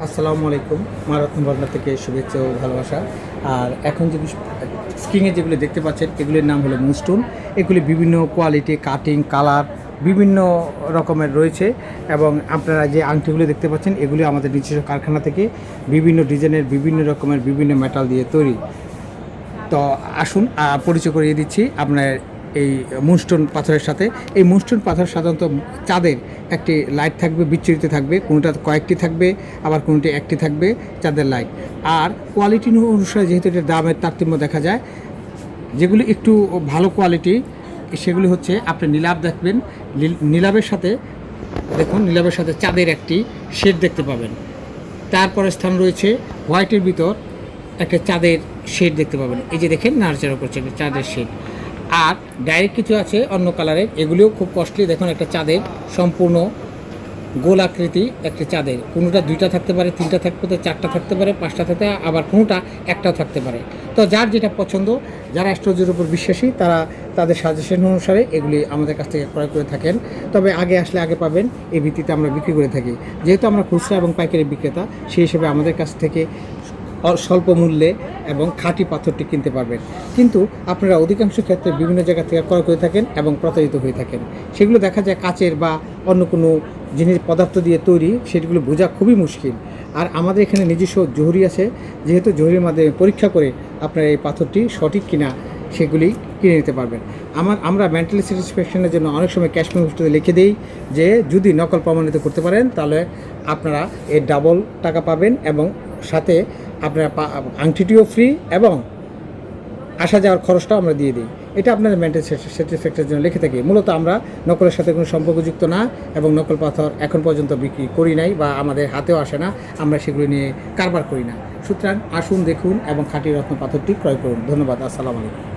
আসসালামু আলাইকুম। মারাত্মক ভাবনা থেকে শুভেচ্ছা ও ভালোবাসা। আর এখন যে স্ক্রিনে যেগুলো দেখতে পাচ্ছেন এগুলির নাম হলো মুনস্টোন। এগুলি বিভিন্ন কোয়ালিটি, কাটিং, কালার বিভিন্ন রকমের রয়েছে এবং আপনারা যে আংটিগুলো দেখতে পাচ্ছেন এগুলি আমাদের নিজস্ব কারখানা থেকে বিভিন্ন ডিজাইনের, বিভিন্ন রকমের, বিভিন্ন মেটাল দিয়ে তৈরি। তো আসুন পরিচয় করিয়ে দিচ্ছি আপনার এই মুনস্টোন পাথরের সাথে। এই মুনস্টোন পাথর সাধারণত চাঁদের একটি লাইট থাকবে, বিচ্ছুরিত থাকবে, কোনোটা কয়েকটি থাকবে, আবার কোনোটি একটি থাকবে চাঁদের লাইট। আর কোয়ালিটি অনুসারে যেহেতু এটার দামের তারতম্য দেখা যায়, যেগুলি একটু ভালো কোয়ালিটি সেগুলি হচ্ছে আপনি নীলাভ দেখবেন, নীলাভের সাথে দেখুন, নীলাভের সাথে চাঁদের একটি শেড দেখতে পাবেন। তারপরে স্থান রয়েছে হোয়াইটের ভিতর একটা চাঁদের শেড দেখতে পাবেন। এই যে দেখেন নাড়াচাড়া করছে একটা চাঁদের শেড। আর ডাইরেক্ট কিছু আছে অন্য কালারের, এগুলিও খুব কস্টলি। দেখুন একটা চাঁদের সম্পূর্ণ গোল আকৃতি, একটা চাঁদের কোনোটা দুইটা থাকতে পারে, তিনটা থাকতে পারে, চারটা থাকতে পারে, পাঁচটা থাকতে, আবার কোনোটা একটাও থাকতে পারে। তো যার যেটা পছন্দ, যারা অ্যাস্ট্রোলজির উপর বিশ্বাসী তারা তাদের সাজেশন অনুসারে এগুলি আমাদের কাছ থেকে ক্রয় করে থাকেন। তবে আগে আসলে আগে পাবেন, এই ভিত্তিতে আমরা বিক্রি করে থাকি। যেহেতু আমরা খুচরা এবং পাইকারি বিক্রেতা, সেই হিসেবে আমাদের কাছ থেকে স্বল্প মূল্যে এবং খাঁটি পাথরটি কিনতে পারবেন। কিন্তু আপনারা অধিকাংশ ক্ষেত্রে বিভিন্ন জায়গা থেকে ক্রয় করে থাকেন এবং প্রতারিত হয়ে থাকেন। সেগুলো দেখা যায় কাচের বা অন্য কোনো জিনিস পদার্থ দিয়ে তৈরি, সেগুলো বোঝা খুবই মুশকিল। আর আমাদের এখানে নিজস্ব জহুরি আছে, যেহেতু জহুরির মাধ্যমে পরীক্ষা করে আপনার এই পাথরটি সঠিক কিনা সেগুলি কিনে নিতে পারবেন। আমরা মেন্টালি স্যাটিসফ্যাকশনের জন্য অনেক সময় ক্যাশ মেমোতে লিখে দিই যে যদি নকল প্রমাণিত করতে পারেন তাহলে আপনারা এর ডাবল টাকা পাবেন এবং সাথে আপনার আংটিটিও ফ্রি এবং আসা যাওয়ার খরচটাও আমরা দিয়ে দিই। এটা আপনাদের মেন্টাল স্যাটিসফ্যাকশনের জন্য লিখে থাকি। মূলত আমরা নকলের সাথে কোনো সম্পর্কযুক্ত না এবং নকল পাথর এখন পর্যন্ত বিক্রি করি নাই বা আমাদের হাতেও আসে না, আমরা সেগুলো নিয়ে কারবার করি না। সুতরাং আসুন, দেখুন এবং খাঁটি রত্ন পাথরটি ক্রয় করুন। ধন্যবাদ। আসসালামু আলাইকুম।